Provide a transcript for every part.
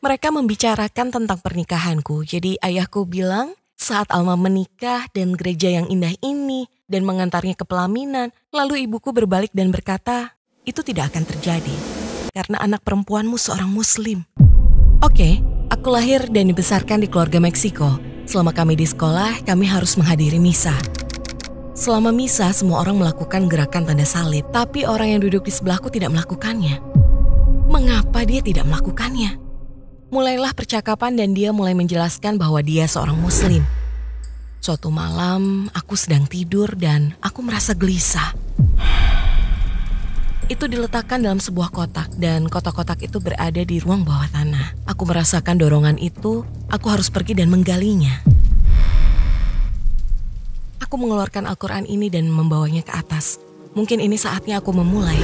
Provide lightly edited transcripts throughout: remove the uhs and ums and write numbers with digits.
Mereka membicarakan tentang pernikahanku. Jadi ayahku bilang saat Alma menikah dan gereja yang indah ini dan mengantarnya ke pelaminan, lalu ibuku berbalik dan berkata, itu tidak akan terjadi karena anak perempuanmu seorang muslim. Oke, aku lahir dan dibesarkan di keluarga Meksiko. Selama kami di sekolah, kami harus menghadiri misa. Selama misa, semua orang melakukan gerakan tanda salib, tapi orang yang duduk di sebelahku tidak melakukannya. Mengapa dia tidak melakukannya? Mulailah percakapan dan dia mulai menjelaskan bahwa dia seorang muslim. Suatu malam, aku sedang tidur dan aku merasa gelisah. Itu diletakkan dalam sebuah kotak dan kotak-kotak itu berada di ruang bawah tanah. Aku merasakan dorongan itu, aku harus pergi dan menggalinya. Aku mengeluarkan Al-Quran ini dan membawanya ke atas. Mungkin ini saatnya aku memulai.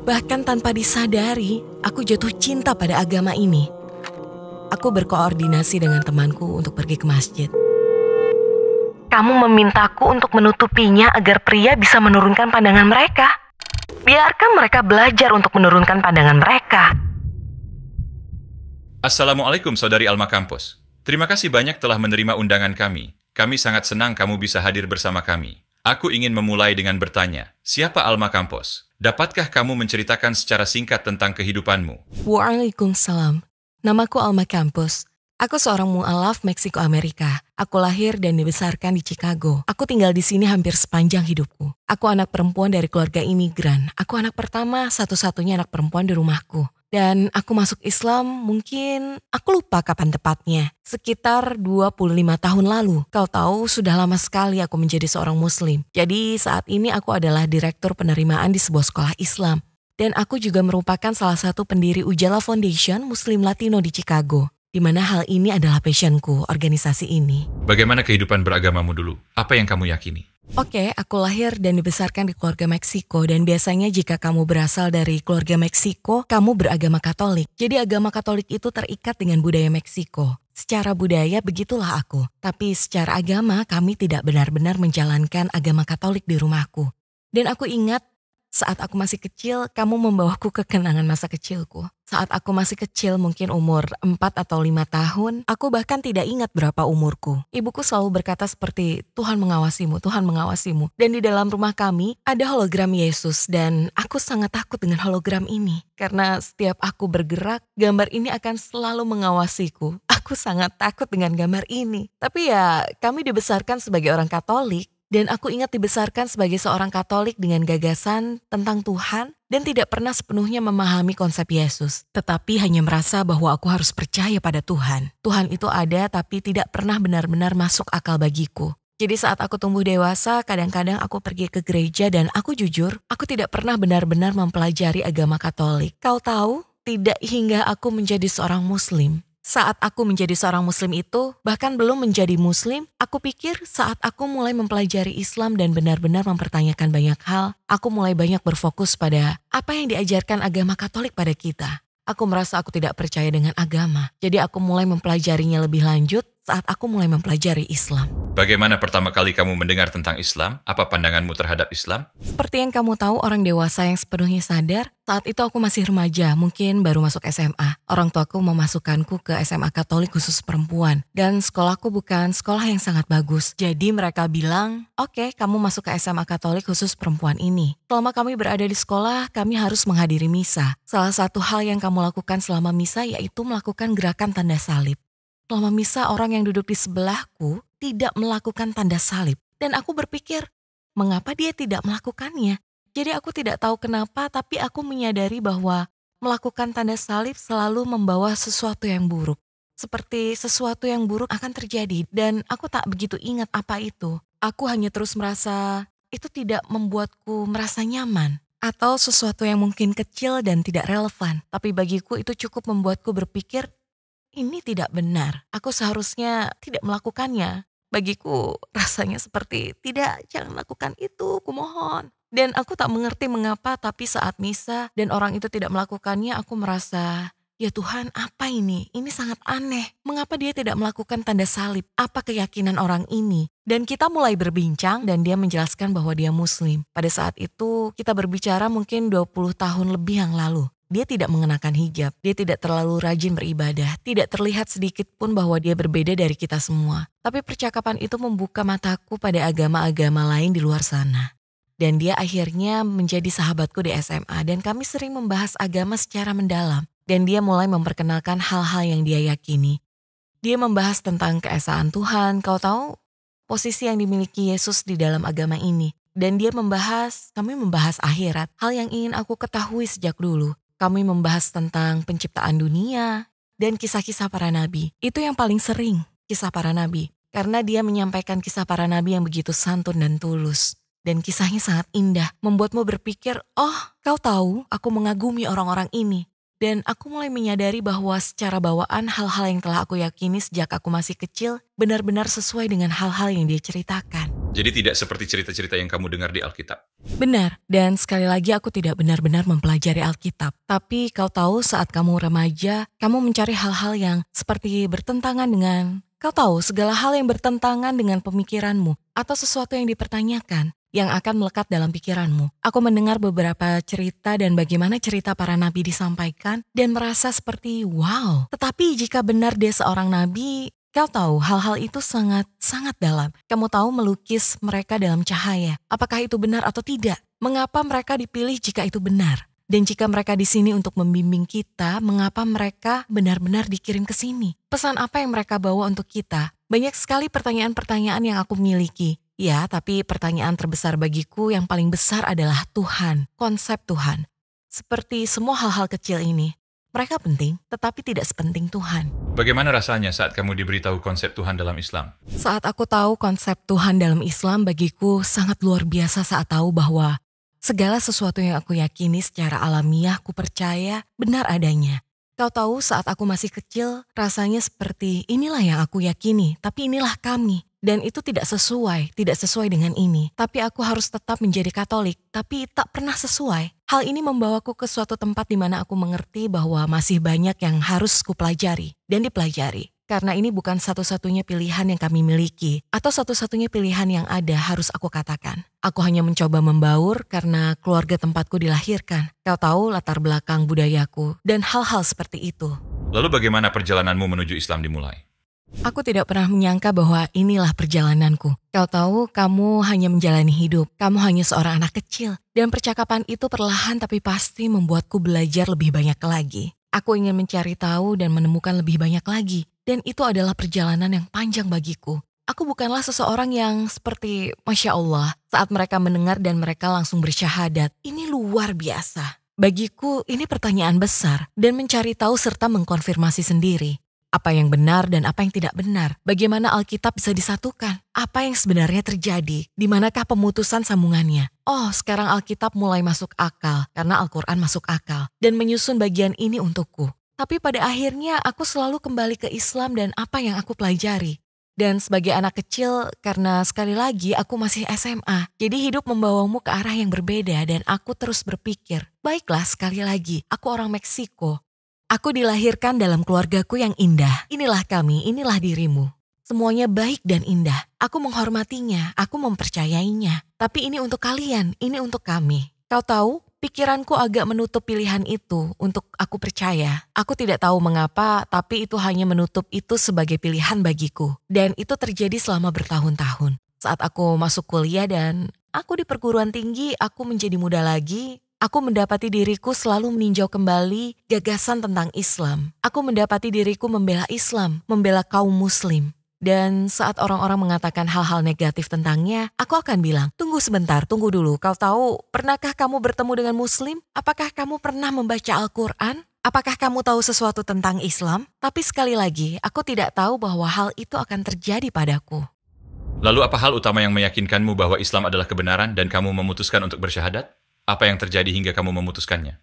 Bahkan tanpa disadari, aku jatuh cinta pada agama ini. Aku berkoordinasi dengan temanku untuk pergi ke masjid. Kamu memintaku untuk menutupinya agar pria bisa menurunkan pandangan mereka. Biarkan mereka belajar untuk menurunkan pandangan mereka. Assalamualaikum Saudari Alma Campos. Terima kasih banyak telah menerima undangan kami. Kami sangat senang kamu bisa hadir bersama kami. Aku ingin memulai dengan bertanya, siapa Alma Campos? Dapatkah kamu menceritakan secara singkat tentang kehidupanmu? Waalaikumsalam. Namaku Alma Campos. Aku seorang mu'alaf Meksiko-Amerika. Aku lahir dan dibesarkan di Chicago. Aku tinggal di sini hampir sepanjang hidupku. Aku anak perempuan dari keluarga imigran. Aku anak pertama, satu-satunya anak perempuan di rumahku. Dan aku masuk Islam mungkin, aku lupa kapan tepatnya. Sekitar 25 tahun lalu. Kau tahu sudah lama sekali aku menjadi seorang muslim. Jadi saat ini aku adalah direktur penerimaan di sebuah sekolah Islam. Dan aku juga merupakan salah satu pendiri Ujala Foundation Muslim Latino di Chicago. Di mana hal ini adalah passionku, organisasi ini. Bagaimana kehidupan beragamamu dulu? Apa yang kamu yakini? Oke, aku lahir dan dibesarkan di keluarga Meksiko dan biasanya jika kamu berasal dari keluarga Meksiko, kamu beragama Katolik. Jadi agama Katolik itu terikat dengan budaya Meksiko. Secara budaya begitulah aku, tapi secara agama kami tidak benar-benar menjalankan agama Katolik di rumahku. Dan aku ingat saat aku masih kecil, kamu membawaku ke kenangan masa kecilku. Saat aku masih kecil, mungkin umur 4 atau 5 tahun, aku bahkan tidak ingat berapa umurku. Ibuku selalu berkata seperti, Tuhan mengawasimu, Tuhan mengawasimu. Dan di dalam rumah kami, ada hologram Yesus dan aku sangat takut dengan hologram ini. Karena setiap aku bergerak, gambar ini akan selalu mengawasiku. Aku sangat takut dengan gambar ini. Tapi ya, kami dibesarkan sebagai orang Katolik. Dan aku ingat dibesarkan sebagai seorang Katolik dengan gagasan tentang Tuhan dan tidak pernah sepenuhnya memahami konsep Yesus. Tetapi hanya merasa bahwa aku harus percaya pada Tuhan. Tuhan itu ada tapi tidak pernah benar-benar masuk akal bagiku. Jadi saat aku tumbuh dewasa, kadang-kadang aku pergi ke gereja dan aku jujur, aku tidak pernah benar-benar mempelajari agama Katolik. Kau tahu, tidak hingga aku menjadi seorang Muslim. Saat aku menjadi seorang muslim itu, bahkan belum menjadi muslim, aku pikir saat aku mulai mempelajari Islam dan benar-benar mempertanyakan banyak hal, aku mulai banyak berfokus pada apa yang diajarkan agama Katolik pada kita. Aku merasa aku tidak percaya dengan agama, jadi aku mulai mempelajarinya lebih lanjut saat aku mulai mempelajari Islam. Bagaimana pertama kali kamu mendengar tentang Islam? Apa pandanganmu terhadap Islam? Seperti yang kamu tahu, orang dewasa yang sepenuhnya sadar, saat itu aku masih remaja, mungkin baru masuk SMA. Orang tuaku memasukkanku ke SMA Katolik khusus perempuan. Dan sekolahku bukan sekolah yang sangat bagus. Jadi mereka bilang, oke, kamu masuk ke SMA Katolik khusus perempuan ini. Selama kami berada di sekolah, kami harus menghadiri misa. Salah satu hal yang kamu lakukan selama misa yaitu melakukan gerakan tanda salib. Selama misa, orang yang duduk di sebelahku tidak melakukan tanda salib. Dan aku berpikir, mengapa dia tidak melakukannya? Jadi aku tidak tahu kenapa, tapi aku menyadari bahwa melakukan tanda salib selalu membawa sesuatu yang buruk. Seperti sesuatu yang buruk akan terjadi, dan aku tak begitu ingat apa itu. Aku hanya terus merasa itu tidak membuatku merasa nyaman. Atau sesuatu yang mungkin kecil dan tidak relevan. Tapi bagiku itu cukup membuatku berpikir, ini tidak benar. Aku seharusnya tidak melakukannya. Bagiku rasanya seperti, tidak, jangan lakukan itu, kumohon. Dan aku tak mengerti mengapa, tapi saat misa dan orang itu tidak melakukannya, aku merasa, ya Tuhan, apa ini? Ini sangat aneh. Mengapa dia tidak melakukan tanda salib? Apa keyakinan orang ini? Dan kita mulai berbincang dan dia menjelaskan bahwa dia muslim. Pada saat itu kita berbicara mungkin 20 tahun lebih yang lalu. Dia tidak mengenakan hijab, dia tidak terlalu rajin beribadah, tidak terlihat sedikit pun bahwa dia berbeda dari kita semua. Tapi percakapan itu membuka mataku pada agama-agama lain di luar sana. Dan dia akhirnya menjadi sahabatku di SMA dan kami sering membahas agama secara mendalam. Dan dia mulai memperkenalkan hal-hal yang dia yakini. Dia membahas tentang keesaan Tuhan, kau tahu posisi yang dimiliki Yesus di dalam agama ini. Dan kami membahas akhirat, hal yang ingin aku ketahui sejak dulu. Kami membahas tentang penciptaan dunia dan kisah-kisah para nabi. Itu yang paling sering, kisah para nabi. Karena dia menyampaikan kisah para nabi yang begitu santun dan tulus. Dan kisahnya sangat indah, membuatmu berpikir, oh kau tahu aku mengagumi orang-orang ini. Dan aku mulai menyadari bahwa secara bawaan hal-hal yang telah aku yakini sejak aku masih kecil benar-benar sesuai dengan hal-hal yang dia ceritakan. Jadi tidak seperti cerita-cerita yang kamu dengar di Alkitab. Benar, dan sekali lagi aku tidak benar-benar mempelajari Alkitab. Tapi kau tahu saat kamu remaja, kamu mencari hal-hal yang seperti bertentangan dengan... Kau tahu segala hal yang bertentangan dengan pemikiranmu atau sesuatu yang dipertanyakan yang akan melekat dalam pikiranmu. Aku mendengar beberapa cerita dan bagaimana cerita para nabi disampaikan dan merasa seperti wow. Tetapi jika benar dia seorang nabi, kau tahu hal-hal itu sangat dalam. Kamu tahu melukis mereka dalam cahaya. Apakah itu benar atau tidak? Mengapa mereka dipilih jika itu benar? Dan jika mereka di sini untuk membimbing kita, mengapa mereka benar-benar dikirim ke sini? Pesan apa yang mereka bawa untuk kita? Banyak sekali pertanyaan-pertanyaan yang aku miliki. Ya, tapi pertanyaan terbesar bagiku yang paling besar adalah Tuhan, konsep Tuhan. Seperti semua hal-hal kecil ini, mereka penting, tetapi tidak sepenting Tuhan. Bagaimana rasanya saat kamu diberitahu konsep Tuhan dalam Islam? Saat aku tahu konsep Tuhan dalam Islam, bagiku sangat luar biasa saat tahu bahwa segala sesuatu yang aku yakini secara alamiah, ku percaya benar adanya. Kau tahu saat aku masih kecil, rasanya seperti inilah yang aku yakini, tapi inilah kami. Dan itu tidak sesuai dengan ini. Tapi aku harus tetap menjadi Katolik, tapi tak pernah sesuai. Hal ini membawaku ke suatu tempat di mana aku mengerti bahwa masih banyak yang harus kupelajari dan dipelajari. Karena ini bukan satu-satunya pilihan yang kami miliki, atau satu-satunya pilihan yang ada harus aku katakan. Aku hanya mencoba membaur karena keluarga tempatku dilahirkan. Kau tahu latar belakang budayaku dan hal-hal seperti itu. Lalu bagaimana perjalananmu menuju Islam dimulai? Aku tidak pernah menyangka bahwa inilah perjalananku. Kau tahu, kamu hanya menjalani hidup. Kamu hanya seorang anak kecil. Dan percakapan itu perlahan tapi pasti membuatku belajar lebih banyak lagi. Aku ingin mencari tahu dan menemukan lebih banyak lagi. Dan itu adalah perjalanan yang panjang bagiku. Aku bukanlah seseorang yang seperti Masya Allah saat mereka mendengar dan mereka langsung bersyahadat. Ini luar biasa. Bagiku ini pertanyaan besar dan mencari tahu serta mengkonfirmasi sendiri. Apa yang benar dan apa yang tidak benar? Bagaimana Alkitab bisa disatukan? Apa yang sebenarnya terjadi? Di manakah pemutusan sambungannya? Oh, sekarang Alkitab mulai masuk akal karena Al-Quran masuk akal dan menyusun bagian ini untukku. Tapi pada akhirnya aku selalu kembali ke Islam dan apa yang aku pelajari. Dan sebagai anak kecil, karena sekali lagi aku masih SMA, jadi hidup membawamu ke arah yang berbeda dan aku terus berpikir, baiklah sekali lagi, aku orang Meksiko. Aku dilahirkan dalam keluargaku yang indah. Inilah kami, inilah dirimu. Semuanya baik dan indah. Aku menghormatinya, aku mempercayainya. Tapi ini untuk kalian, ini untuk kami. Kau tahu, pikiranku agak menutup pilihan itu untuk aku percaya. Aku tidak tahu mengapa, tapi itu hanya menutup itu sebagai pilihan bagiku. Dan itu terjadi selama bertahun-tahun. Saat aku masuk kuliah dan aku di perguruan tinggi, aku menjadi muda lagi. Aku mendapati diriku selalu meninjau kembali gagasan tentang Islam. Aku mendapati diriku membela Islam, membela kaum muslim. Dan saat orang-orang mengatakan hal-hal negatif tentangnya, aku akan bilang, tunggu sebentar, tunggu dulu. Kau tahu, pernahkah kamu bertemu dengan muslim? Apakah kamu pernah membaca Al-Quran? Apakah kamu tahu sesuatu tentang Islam? Tapi sekali lagi, aku tidak tahu bahwa hal itu akan terjadi padaku. Lalu apa hal utama yang meyakinkanmu bahwa Islam adalah kebenaran dan kamu memutuskan untuk bersyahadat? Apa yang terjadi hingga kamu memutuskannya?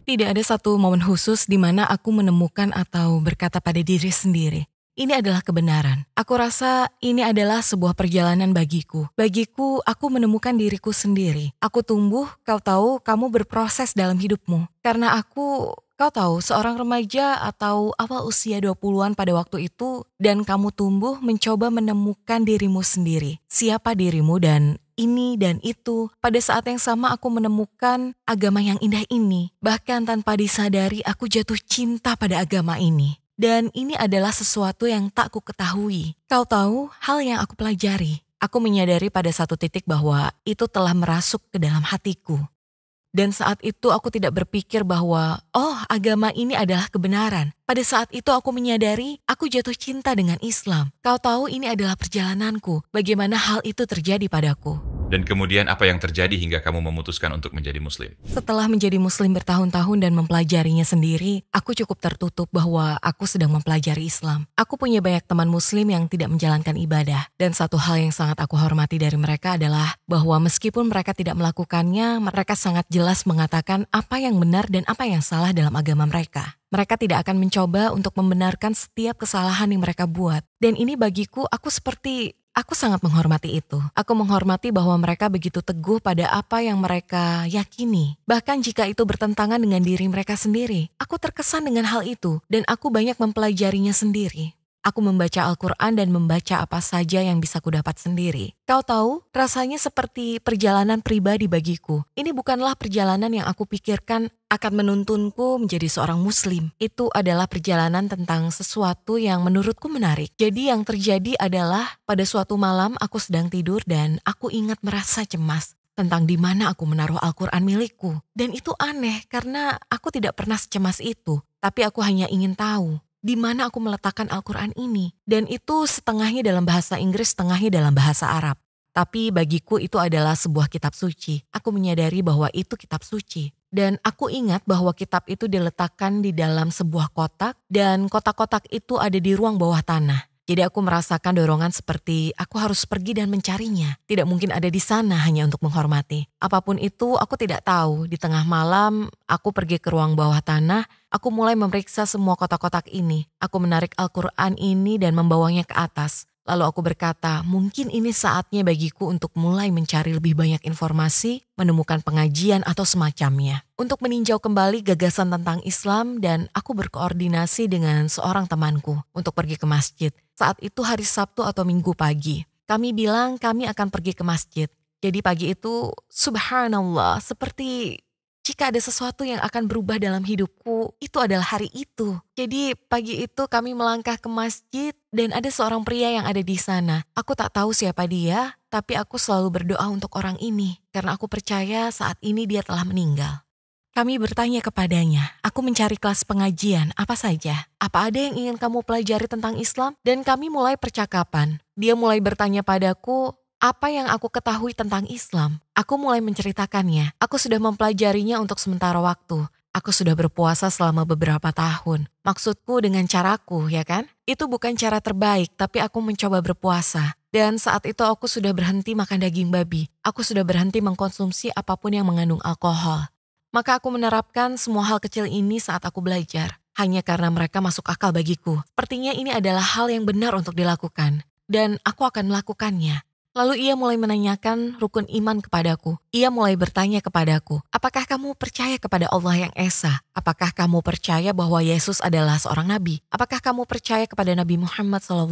Tidak ada satu momen khusus di mana aku menemukan atau berkata pada diri sendiri, ini adalah kebenaran. Aku rasa ini adalah sebuah perjalanan bagiku. Bagiku, aku menemukan diriku sendiri. Aku tumbuh, kau tahu, kamu berproses dalam hidupmu. Karena aku, kau tahu, seorang remaja atau awal usia 20-an pada waktu itu, dan kamu tumbuh mencoba menemukan dirimu sendiri. Siapa dirimu dan ini dan itu. Pada saat yang sama aku menemukan agama yang indah ini. Bahkan tanpa disadari aku jatuh cinta pada agama ini. Dan ini adalah sesuatu yang tak ku ketahui. Kau tahu hal yang aku pelajari. Aku menyadari pada satu titik bahwa itu telah merasuk ke dalam hatiku. Dan saat itu aku tidak berpikir bahwa, agama ini adalah kebenaran. Pada saat itu aku menyadari aku jatuh cinta dengan Islam. Kau tahu ini adalah perjalananku, bagaimana hal itu terjadi padaku. Dan kemudian apa yang terjadi hingga kamu memutuskan untuk menjadi muslim? Setelah menjadi muslim bertahun-tahun dan mempelajarinya sendiri, aku cukup tertutup bahwa aku sedang mempelajari Islam. Aku punya banyak teman muslim yang tidak menjalankan ibadah. Dan satu hal yang sangat aku hormati dari mereka adalah bahwa meskipun mereka tidak melakukannya, mereka sangat jelas mengatakan apa yang benar dan apa yang salah dalam agama mereka. Mereka tidak akan mencoba untuk membenarkan setiap kesalahan yang mereka buat. Dan ini bagiku, aku sangat menghormati itu. Aku menghormati bahwa mereka begitu teguh pada apa yang mereka yakini. Bahkan jika itu bertentangan dengan diri mereka sendiri. Aku terkesan dengan hal itu dan aku banyak mempelajarinya sendiri. Aku membaca Al-Quran dan membaca apa saja yang bisa kudapat sendiri. Kau tahu, rasanya seperti perjalanan pribadi bagiku. Ini bukanlah perjalanan yang aku pikirkan akan menuntunku menjadi seorang muslim. Itu adalah perjalanan tentang sesuatu yang menurutku menarik. Jadi yang terjadi adalah pada suatu malam aku sedang tidur dan aku ingat merasa cemas tentang di mana aku menaruh Al-Quran milikku. Dan itu aneh karena aku tidak pernah secemas itu. Tapi aku hanya ingin tahu di mana aku meletakkan Al-Quran ini. Dan itu setengahnya dalam bahasa Inggris, setengahnya dalam bahasa Arab. Tapi bagiku itu adalah sebuah kitab suci. Aku menyadari bahwa itu kitab suci. Dan aku ingat bahwa kitab itu diletakkan di dalam sebuah kotak. Dan kotak-kotak itu ada di ruang bawah tanah. Jadi aku merasakan dorongan seperti aku harus pergi dan mencarinya. Tidak mungkin ada di sana hanya untuk menghormati. Apapun itu aku tidak tahu. Di tengah malam aku pergi ke ruang bawah tanah. Aku mulai memeriksa semua kotak-kotak ini. Aku menarik Al-Quran ini dan membawanya ke atas. Lalu aku berkata, mungkin ini saatnya bagiku untuk mulai mencari lebih banyak informasi, menemukan pengajian atau semacamnya. Untuk meninjau kembali gagasan tentang Islam dan aku berkoordinasi dengan seorang temanku untuk pergi ke masjid. Saat itu hari Sabtu atau Minggu pagi. Kami bilang kami akan pergi ke masjid. Jadi pagi itu, subhanallah, seperti jika ada sesuatu yang akan berubah dalam hidupku, itu adalah hari itu. Jadi pagi itu kami melangkah ke masjid dan ada seorang pria yang ada di sana. Aku tak tahu siapa dia, tapi aku selalu berdoa untuk orang ini. Karena aku percaya saat ini dia telah meninggal. Kami bertanya kepadanya, aku mencari kelas pengajian, apa saja? Apa ada yang ingin kamu pelajari tentang Islam? Dan kami mulai percakapan. Dia mulai bertanya padaku, apa yang aku ketahui tentang Islam? Aku mulai menceritakannya. Aku sudah mempelajarinya untuk sementara waktu. Aku sudah berpuasa selama beberapa tahun. Maksudku dengan caraku, ya kan? Itu bukan cara terbaik, tapi aku mencoba berpuasa. Dan saat itu aku sudah berhenti makan daging babi. Aku sudah berhenti mengkonsumsi apapun yang mengandung alkohol. Maka aku menerapkan semua hal kecil ini saat aku belajar. Hanya karena mereka masuk akal bagiku. Sepertinya ini adalah hal yang benar untuk dilakukan. Dan aku akan melakukannya. Lalu ia mulai menanyakan rukun iman kepadaku. Ia mulai bertanya kepadaku, apakah kamu percaya kepada Allah yang Esa? Apakah kamu percaya bahwa Yesus adalah seorang nabi? Apakah kamu percaya kepada Nabi Muhammad SAW?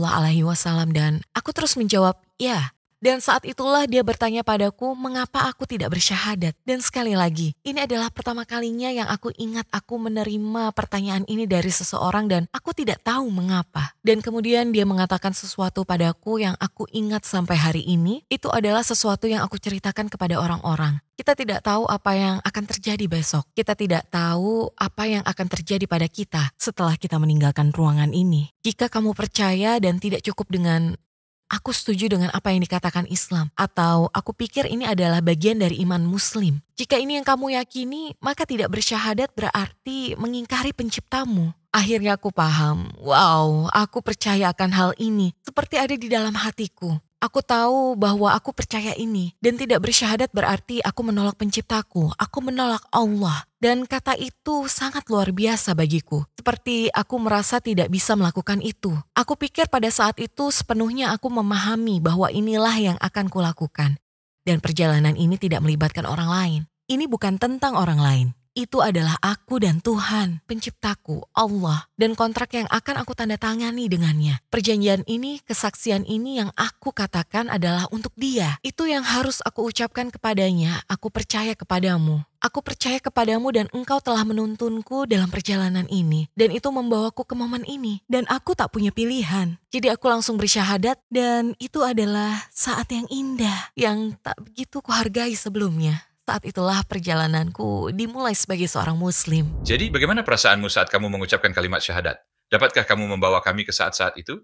Dan aku terus menjawab, ya. Dan saat itulah dia bertanya padaku, mengapa aku tidak bersyahadat? Dan sekali lagi, ini adalah pertama kalinya yang aku ingat aku menerima pertanyaan ini dari seseorang dan aku tidak tahu mengapa. Dan kemudian dia mengatakan sesuatu padaku yang aku ingat sampai hari ini, itu adalah sesuatu yang aku ceritakan kepada orang-orang. Kita tidak tahu apa yang akan terjadi besok. Kita tidak tahu apa yang akan terjadi pada kita setelah kita meninggalkan ruangan ini. Jika kamu percaya dan tidak cukup dengan aku setuju dengan apa yang dikatakan Islam, atau aku pikir ini adalah bagian dari iman Muslim. Jika ini yang kamu yakini, maka tidak bersyahadat berarti mengingkari penciptamu. Akhirnya aku paham, wow, aku percaya akan hal ini, seperti ada di dalam hatiku. Aku tahu bahwa aku percaya ini, dan tidak bersyahadat berarti aku menolak penciptaku, aku menolak Allah. Dan kata itu sangat luar biasa bagiku, seperti aku merasa tidak bisa melakukan itu. Aku pikir pada saat itu sepenuhnya aku memahami bahwa inilah yang akan kulakukan. Dan perjalanan ini tidak melibatkan orang lain. Ini bukan tentang orang lain. Itu adalah aku dan Tuhan, penciptaku, Allah, dan kontrak yang akan aku tanda tangani dengannya. Perjanjian ini, kesaksian ini yang aku katakan adalah untuk dia. Itu yang harus aku ucapkan kepadanya, aku percaya kepadamu. Aku percaya kepadamu dan engkau telah menuntunku dalam perjalanan ini. Dan itu membawaku ke momen ini. Dan aku tak punya pilihan. Jadi aku langsung bersyahadat dan itu adalah saat yang indah yang tak begitu kuhargai sebelumnya. Saat itulah perjalananku dimulai sebagai seorang muslim. Jadi bagaimana perasaanmu saat kamu mengucapkan kalimat syahadat? Dapatkah kamu membawa kami ke saat-saat itu?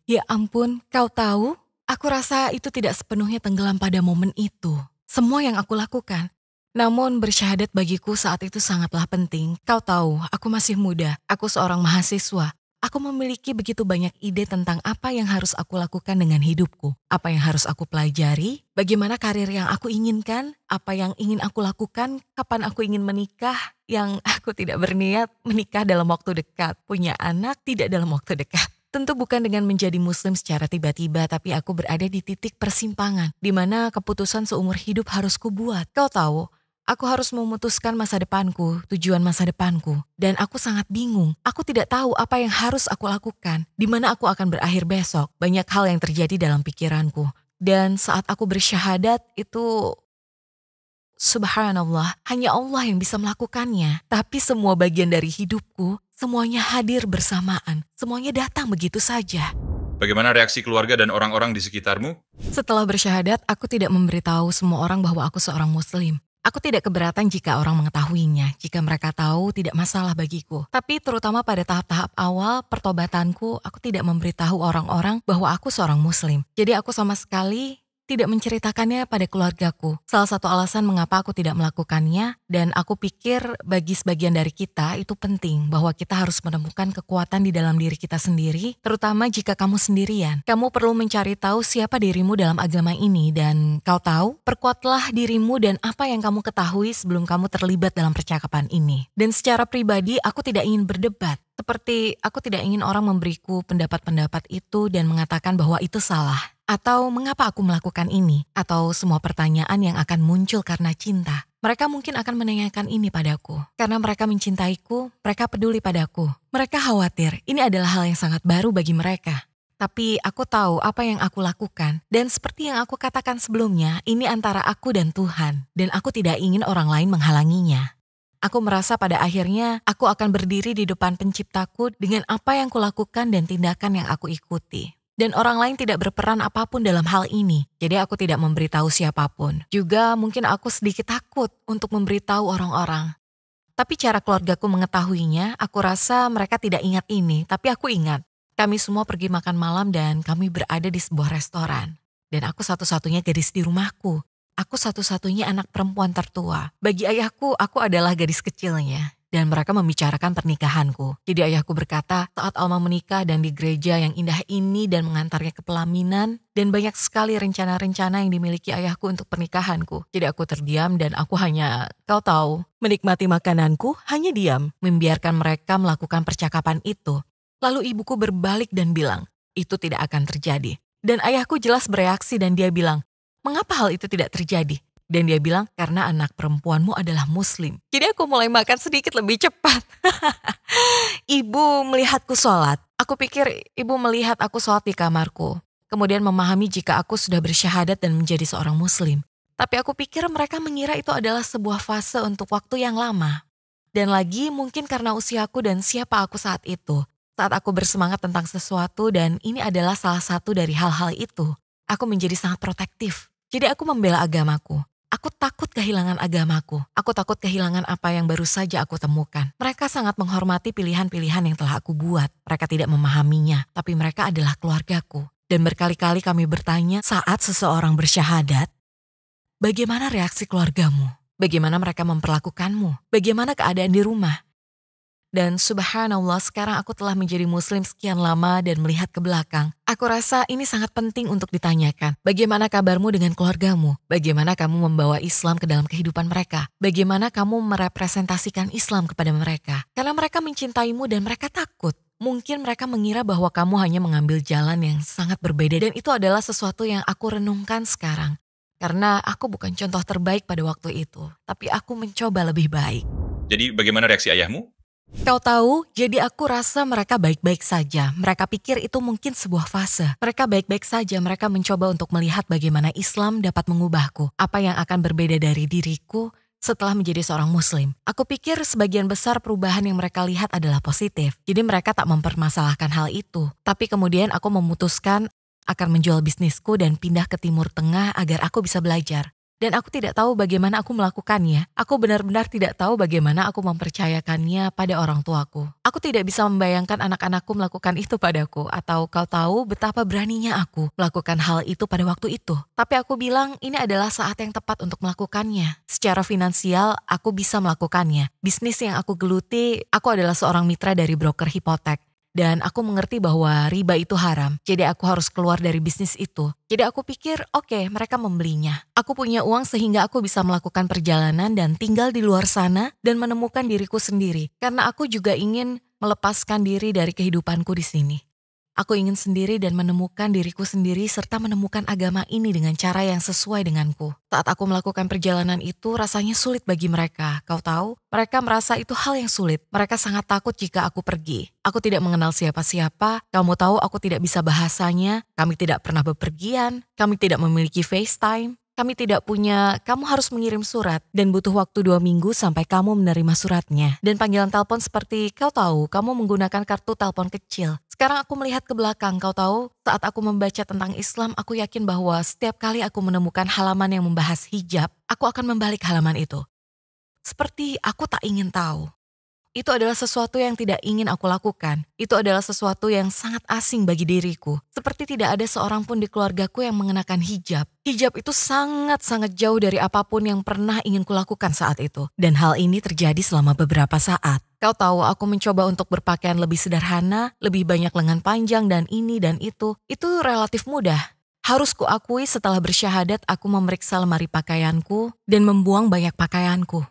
Ya ampun, kau tahu? Aku rasa itu tidak sepenuhnya tenggelam pada momen itu. Semua yang aku lakukan. Namun bersyahadat bagiku saat itu sangatlah penting. Kau tahu, aku masih muda. Aku seorang mahasiswa. Aku memiliki begitu banyak ide tentang apa yang harus aku lakukan dengan hidupku. Apa yang harus aku pelajari, bagaimana karir yang aku inginkan, apa yang ingin aku lakukan, kapan aku ingin menikah, yang aku tidak berniat menikah dalam waktu dekat, punya anak tidak dalam waktu dekat. Tentu bukan dengan menjadi muslim secara tiba-tiba, tapi aku berada di titik persimpangan, di mana keputusan seumur hidup harus kubuat. Kau tahu, aku harus memutuskan masa depanku, tujuan masa depanku. Dan aku sangat bingung. Aku tidak tahu apa yang harus aku lakukan. Di mana aku akan berakhir besok. Banyak hal yang terjadi dalam pikiranku. Dan saat aku bersyahadat itu, subhanallah, hanya Allah yang bisa melakukannya. Tapi semua bagian dari hidupku, semuanya hadir bersamaan. Semuanya datang begitu saja. Bagaimana reaksi keluarga dan orang-orang di sekitarmu? Setelah bersyahadat, aku tidak memberitahu semua orang bahwa aku seorang muslim. Aku tidak keberatan jika orang mengetahuinya, jika mereka tahu tidak masalah bagiku. Tapi terutama pada tahap-tahap awal pertobatanku, aku tidak memberitahu orang-orang bahwa aku seorang muslim. Jadi aku sama sekali tidak menceritakannya pada keluargaku. Salah satu alasan mengapa aku tidak melakukannya, dan aku pikir bagi sebagian dari kita itu penting bahwa kita harus menemukan kekuatan di dalam diri kita sendiri, terutama jika kamu sendirian. Kamu perlu mencari tahu siapa dirimu dalam agama ini, dan kau tahu, perkuatlah dirimu dan apa yang kamu ketahui sebelum kamu terlibat dalam percakapan ini. Dan secara pribadi, aku tidak ingin berdebat. Seperti aku tidak ingin orang memberiku pendapat-pendapat itu dan mengatakan bahwa itu salah. Atau mengapa aku melakukan ini? Atau semua pertanyaan yang akan muncul karena cinta. Mereka mungkin akan menanyakan ini padaku. Karena mereka mencintaiku, mereka peduli padaku. Mereka khawatir, ini adalah hal yang sangat baru bagi mereka. Tapi aku tahu apa yang aku lakukan. Dan seperti yang aku katakan sebelumnya, ini antara aku dan Tuhan. Dan aku tidak ingin orang lain menghalanginya. Aku merasa pada akhirnya aku akan berdiri di depan penciptaku dengan apa yang kulakukan dan tindakan yang aku ikuti. Dan orang lain tidak berperan apapun dalam hal ini. Jadi aku tidak memberitahu siapapun. Juga mungkin aku sedikit takut untuk memberitahu orang-orang. Tapi cara keluargaku mengetahuinya, aku rasa mereka tidak ingat ini. Tapi aku ingat. Kami semua pergi makan malam dan kami berada di sebuah restoran. Dan aku satu-satunya gadis di rumahku. Aku satu-satunya anak perempuan tertua. Bagi ayahku, aku adalah gadis kecilnya. Dan mereka membicarakan pernikahanku. Jadi ayahku berkata, saat Alma menikah dan di gereja yang indah ini dan mengantarnya ke pelaminan, dan banyak sekali rencana-rencana yang dimiliki ayahku untuk pernikahanku. Jadi aku terdiam dan aku hanya, kau tahu, menikmati makananku, hanya diam, membiarkan mereka melakukan percakapan itu. Lalu ibuku berbalik dan bilang, itu tidak akan terjadi. Dan ayahku jelas bereaksi dan dia bilang, mengapa hal itu tidak terjadi? Dan dia bilang, karena anak perempuanmu adalah muslim. Jadi aku mulai makan sedikit lebih cepat. Ibu melihatku sholat. Aku pikir ibu melihat aku sholat di kamarku. Kemudian memahami jika aku sudah bersyahadat dan menjadi seorang muslim. Tapi aku pikir mereka mengira itu adalah sebuah fase untuk waktu yang lama. Dan lagi mungkin karena usiaku dan siapa aku saat itu. Saat aku bersemangat tentang sesuatu dan ini adalah salah satu dari hal-hal itu. Aku menjadi sangat protektif. Jadi aku membela agamaku. Aku takut kehilangan agamaku. Aku takut kehilangan apa yang baru saja aku temukan. Mereka sangat menghormati pilihan-pilihan yang telah aku buat. Mereka tidak memahaminya, tapi mereka adalah keluargaku. Dan berkali-kali kami bertanya saat seseorang bersyahadat, bagaimana reaksi keluargamu? Bagaimana mereka memperlakukanmu? Bagaimana keadaan di rumah? Dan subhanallah sekarang aku telah menjadi muslim sekian lama dan melihat ke belakang. Aku rasa ini sangat penting untuk ditanyakan. Bagaimana kabarmu dengan keluargamu? Bagaimana kamu membawa Islam ke dalam kehidupan mereka? Bagaimana kamu merepresentasikan Islam kepada mereka? Karena mereka mencintaimu dan mereka takut. Mungkin mereka mengira bahwa kamu hanya mengambil jalan yang sangat berbeda. Dan itu adalah sesuatu yang aku renungkan sekarang. Karena aku bukan contoh terbaik pada waktu itu. Tapi aku mencoba lebih baik. Jadi bagaimana reaksi ayahmu? Kau tahu, jadi aku rasa mereka baik-baik saja. Mereka pikir itu mungkin sebuah fase. Mereka baik-baik saja, mereka mencoba untuk melihat bagaimana Islam dapat mengubahku. Apa yang akan berbeda dari diriku setelah menjadi seorang muslim. Aku pikir sebagian besar perubahan yang mereka lihat adalah positif. Jadi mereka tak mempermasalahkan hal itu. Tapi kemudian aku memutuskan akan menjual bisnisku dan pindah ke Timur Tengah agar aku bisa belajar. Dan aku tidak tahu bagaimana aku melakukannya. Aku benar-benar tidak tahu bagaimana aku mempercayakannya pada orang tuaku. Aku tidak bisa membayangkan anak-anakku melakukan itu padaku. Atau kau tahu betapa beraninya aku melakukan hal itu pada waktu itu. Tapi aku bilang ini adalah saat yang tepat untuk melakukannya. Secara finansial, aku bisa melakukannya. Bisnis yang aku geluti, aku adalah seorang mitra dari broker hipotek. Dan aku mengerti bahwa riba itu haram, jadi aku harus keluar dari bisnis itu. Jadi aku pikir, oke, mereka membelinya. Aku punya uang sehingga aku bisa melakukan perjalanan dan tinggal di luar sana dan menemukan diriku sendiri. Karena aku juga ingin melepaskan diri dari kehidupanku di sini. Aku ingin sendiri dan menemukan diriku sendiri serta menemukan agama ini dengan cara yang sesuai denganku. Saat aku melakukan perjalanan itu rasanya sulit bagi mereka. Kau tahu, mereka merasa itu hal yang sulit. Mereka sangat takut jika aku pergi. Aku tidak mengenal siapa-siapa. Kamu tahu aku tidak bisa bahasanya. Kami tidak pernah bepergian. Kami tidak memiliki FaceTime. Kami tidak punya, kamu harus mengirim surat dan butuh waktu 2 minggu sampai kamu menerima suratnya. Dan panggilan telepon seperti, kau tahu, kamu menggunakan kartu telepon kecil. Sekarang aku melihat ke belakang, kau tahu, saat aku membaca tentang Islam, aku yakin bahwa setiap kali aku menemukan halaman yang membahas hijab, aku akan membalik halaman itu. Seperti aku tak ingin tahu. Itu adalah sesuatu yang tidak ingin aku lakukan. Itu adalah sesuatu yang sangat asing bagi diriku. Seperti tidak ada seorang pun di keluargaku yang mengenakan hijab. Hijab itu sangat-sangat jauh dari apapun yang pernah ingin kulakukan saat itu. Dan hal ini terjadi selama beberapa saat. Kau tahu, aku mencoba untuk berpakaian lebih sederhana, lebih banyak lengan panjang dan ini dan itu. Itu relatif mudah. Harus kuakui setelah bersyahadat aku memeriksa lemari pakaianku dan membuang banyak pakaianku.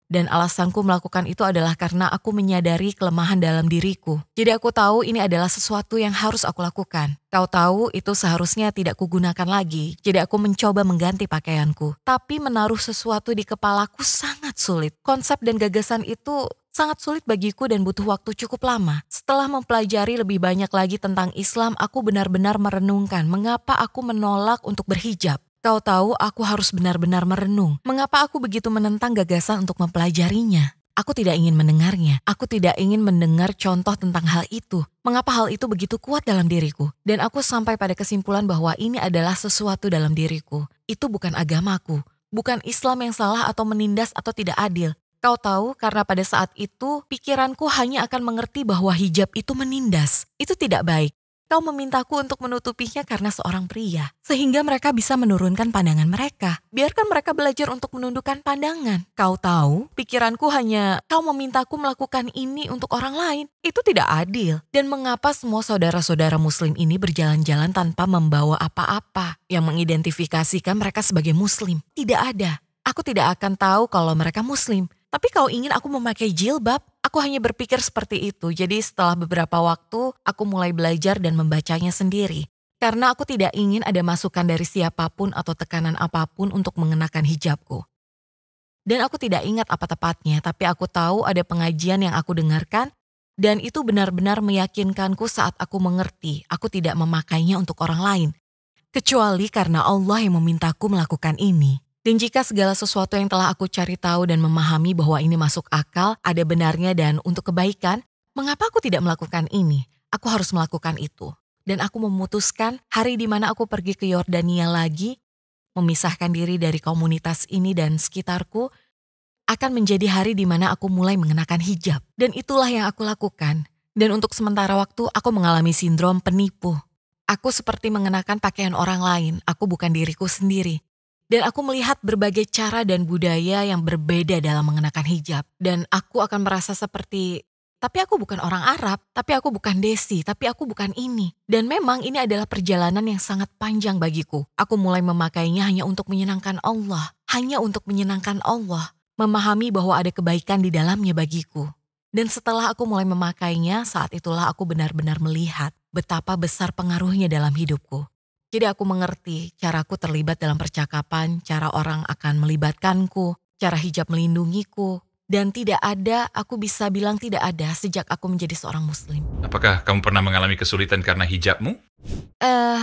Dan alasanku melakukan itu adalah karena aku menyadari kelemahan dalam diriku. Jadi aku tahu ini adalah sesuatu yang harus aku lakukan. Kau tahu itu seharusnya tidak kugunakan lagi. Jadi aku mencoba mengganti pakaianku. Tapi menaruh sesuatu di kepalaku sangat sulit. Konsep dan gagasan itu sangat sulit bagiku dan butuh waktu cukup lama. Setelah mempelajari lebih banyak lagi tentang Islam, aku benar-benar merenungkan mengapa aku menolak untuk berhijab. Kau tahu, aku harus benar-benar merenung. Mengapa aku begitu menentang gagasan untuk mempelajarinya? Aku tidak ingin mendengarnya. Aku tidak ingin mendengar contoh tentang hal itu. Mengapa hal itu begitu kuat dalam diriku? Dan aku sampai pada kesimpulan bahwa ini adalah sesuatu dalam diriku. Itu bukan agamaku. Bukan Islam yang salah atau menindas atau tidak adil. Kau tahu, karena pada saat itu, pikiranku hanya akan mengerti bahwa hijab itu menindas. Itu tidak baik. Kau memintaku untuk menutupinya karena seorang pria. Sehingga mereka bisa menurunkan pandangan mereka. Biarkan mereka belajar untuk menundukkan pandangan. Kau tahu, pikiranku hanya, kau memintaku melakukan ini untuk orang lain. Itu tidak adil. Dan mengapa semua saudara-saudara muslim ini berjalan-jalan tanpa membawa apa-apa yang mengidentifikasikan mereka sebagai muslim? Tidak ada. Aku tidak akan tahu kalau mereka muslim. Tapi kau ingin aku memakai jilbab? Aku hanya berpikir seperti itu. Jadi setelah beberapa waktu, aku mulai belajar dan membacanya sendiri. Karena aku tidak ingin ada masukan dari siapapun atau tekanan apapun untuk mengenakan hijabku. Dan aku tidak ingat apa tepatnya, tapi aku tahu ada pengajian yang aku dengarkan. Dan itu benar-benar meyakinkanku saat aku mengerti. Aku tidak memakainya untuk orang lain. Kecuali karena Allah yang memintaku melakukan ini. Dan jika segala sesuatu yang telah aku cari tahu dan memahami bahwa ini masuk akal, ada benarnya dan untuk kebaikan, mengapa aku tidak melakukan ini? Aku harus melakukan itu. Dan aku memutuskan hari di mana aku pergi ke Yordania lagi, memisahkan diri dari komunitas ini dan sekitarku, akan menjadi hari di mana aku mulai mengenakan hijab. Dan itulah yang aku lakukan. Dan untuk sementara waktu, aku mengalami sindrom penipu. Aku seperti mengenakan pakaian orang lain, aku bukan diriku sendiri. Dan aku melihat berbagai cara dan budaya yang berbeda dalam mengenakan hijab. Dan aku akan merasa seperti, tapi aku bukan orang Arab, tapi aku bukan Desi, tapi aku bukan ini. Dan memang ini adalah perjalanan yang sangat panjang bagiku. Aku mulai memakainya hanya untuk menyenangkan Allah. Hanya untuk menyenangkan Allah. Memahami bahwa ada kebaikan di dalamnya bagiku. Dan setelah aku mulai memakainya, saat itulah aku benar-benar melihat betapa besar pengaruhnya dalam hidupku. Jadi aku mengerti caraku terlibat dalam percakapan, cara orang akan melibatkanku, cara hijab melindungiku, Dan tidak ada, aku bisa bilang tidak ada sejak aku menjadi seorang muslim. Apakah kamu pernah mengalami kesulitan karena hijabmu?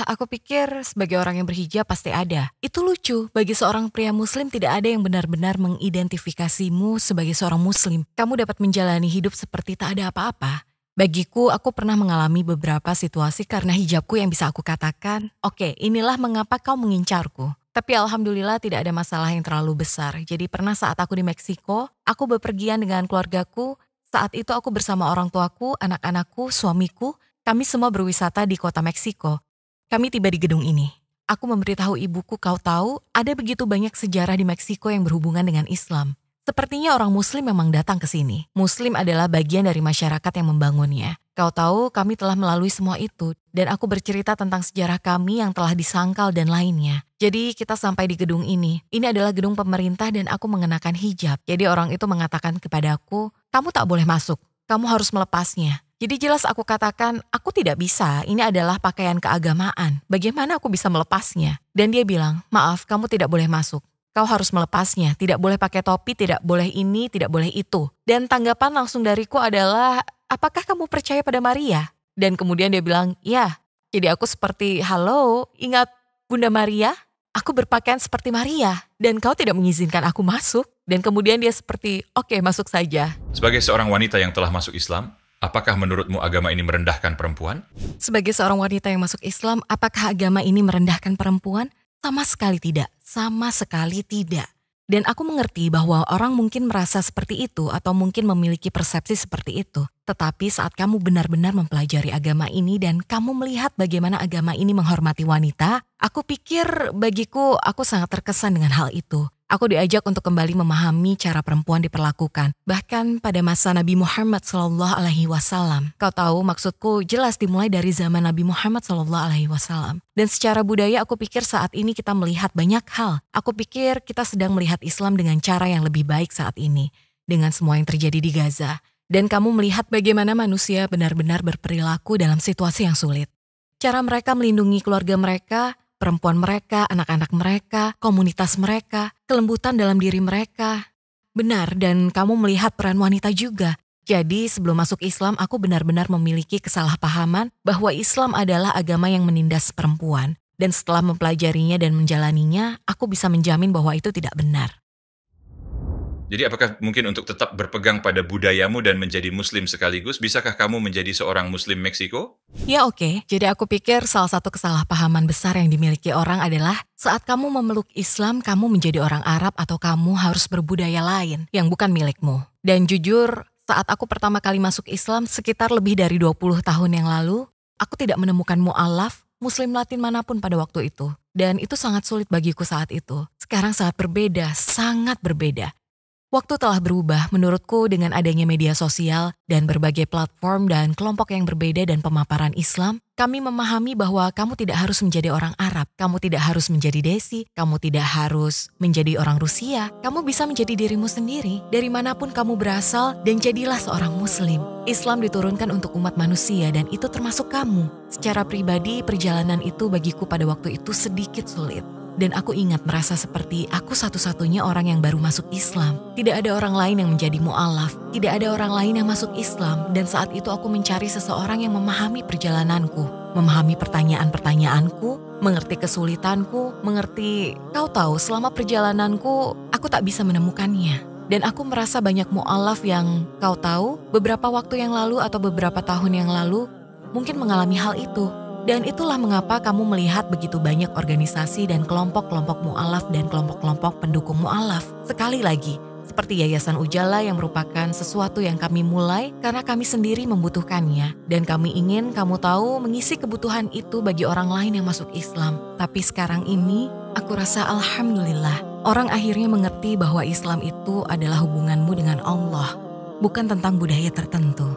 Aku pikir sebagai orang yang berhijab pasti ada. Itu lucu, bagi seorang pria muslim tidak ada yang benar-benar mengidentifikasimu sebagai seorang muslim. Kamu dapat menjalani hidup seperti tak ada apa-apa. Bagiku, aku pernah mengalami beberapa situasi karena hijabku yang bisa aku katakan, oke, inilah mengapa kau mengincarku. Tapi alhamdulillah tidak ada masalah yang terlalu besar. Jadi pernah saat aku di Meksiko, aku bepergian dengan keluargaku. Saat itu aku bersama orang tuaku, anak-anakku, suamiku. Kami semua berwisata di kota Meksiko. Kami tiba di gedung ini. Aku memberitahu ibuku, kau tahu, ada begitu banyak sejarah di Meksiko yang berhubungan dengan Islam. Sepertinya orang Muslim memang datang ke sini. Muslim adalah bagian dari masyarakat yang membangunnya. Kau tahu, kami telah melalui semua itu. Dan aku bercerita tentang sejarah kami yang telah disangkal dan lainnya. Jadi kita sampai di gedung ini. Ini adalah gedung pemerintah dan aku mengenakan hijab. Jadi orang itu mengatakan kepadaku, kamu tak boleh masuk. Kamu harus melepasnya. Jadi jelas aku katakan, aku tidak bisa, ini adalah pakaian keagamaan. Bagaimana aku bisa melepasnya? Dan dia bilang, maaf, kamu tidak boleh masuk. Kau harus melepasnya, tidak boleh pakai topi, tidak boleh ini, tidak boleh itu. Dan tanggapan langsung dariku adalah, apakah kamu percaya pada Maria? Dan kemudian dia bilang, ya. Jadi aku seperti, halo, ingat Bunda Maria? Aku berpakaian seperti Maria, dan kau tidak mengizinkan aku masuk. Dan kemudian dia seperti, oke, masuk saja. Sebagai seorang wanita yang telah masuk Islam, apakah menurutmu agama ini merendahkan perempuan? Sebagai seorang wanita yang masuk Islam, apakah agama ini merendahkan perempuan? Sama sekali tidak, sama sekali tidak. Dan aku mengerti bahwa orang mungkin merasa seperti itu atau mungkin memiliki persepsi seperti itu. Tetapi saat kamu benar-benar mempelajari agama ini dan kamu melihat bagaimana agama ini menghormati wanita, aku pikir bagiku aku sangat terkesan dengan hal itu. Aku diajak untuk kembali memahami cara perempuan diperlakukan. Bahkan pada masa Nabi Muhammad SAW. Kau tahu maksudku jelas dimulai dari zaman Nabi Muhammad SAW. Dan secara budaya aku pikir saat ini kita melihat banyak hal. Aku pikir kita sedang melihat Islam dengan cara yang lebih baik saat ini. Dengan semua yang terjadi di Gaza. Dan kamu melihat bagaimana manusia benar-benar berperilaku dalam situasi yang sulit. Cara mereka melindungi keluarga mereka, perempuan mereka, anak-anak mereka, komunitas mereka, kelembutan dalam diri mereka. Benar, dan kamu melihat peran wanita juga. Jadi sebelum masuk Islam, aku benar-benar memiliki kesalahpahaman bahwa Islam adalah agama yang menindas perempuan. Dan setelah mempelajarinya dan menjalaninya, aku bisa menjamin bahwa itu tidak benar. Jadi apakah mungkin untuk tetap berpegang pada budayamu dan menjadi muslim sekaligus, bisakah kamu menjadi seorang muslim Meksiko? Ya oke. Jadi aku pikir salah satu kesalahpahaman besar yang dimiliki orang adalah saat kamu memeluk Islam, kamu menjadi orang Arab atau kamu harus berbudaya lain yang bukan milikmu. Dan jujur, saat aku pertama kali masuk Islam sekitar lebih dari 20 tahun yang lalu, aku tidak menemukan mu'alaf, muslim latin manapun pada waktu itu. Dan itu sangat sulit bagiku saat itu. Sekarang sangat berbeda, sangat berbeda. Waktu telah berubah menurutku dengan adanya media sosial dan berbagai platform dan kelompok yang berbeda dan pemaparan Islam, kami memahami bahwa kamu tidak harus menjadi orang Arab, kamu tidak harus menjadi Desi, kamu tidak harus menjadi orang Rusia, kamu bisa menjadi dirimu sendiri dari manapun kamu berasal dan jadilah seorang muslim. Islam diturunkan untuk umat manusia dan itu termasuk kamu. Secara pribadi perjalanan itu bagiku pada waktu itu sedikit sulit. Dan aku ingat merasa seperti aku satu-satunya orang yang baru masuk Islam. Tidak ada orang lain yang menjadi mu'alaf. Tidak ada orang lain yang masuk Islam. Dan saat itu aku mencari seseorang yang memahami perjalananku. Memahami pertanyaan-pertanyaanku. Mengerti kesulitanku. Mengerti, kau tahu selama perjalananku aku tak bisa menemukannya. Dan aku merasa banyak mu'alaf yang kau tahu beberapa waktu yang lalu atau beberapa tahun yang lalu mungkin mengalami hal itu. Dan itulah mengapa kamu melihat begitu banyak organisasi dan kelompok-kelompok mu'alaf dan kelompok-kelompok pendukung mu'alaf. Sekali lagi, seperti Yayasan Ujala yang merupakan sesuatu yang kami mulai karena kami sendiri membutuhkannya. Dan kami ingin kamu tahu mengisi kebutuhan itu bagi orang lain yang masuk Islam. Tapi sekarang ini, aku rasa alhamdulillah, orang akhirnya mengerti bahwa Islam itu adalah hubunganmu dengan Allah, bukan tentang budaya tertentu.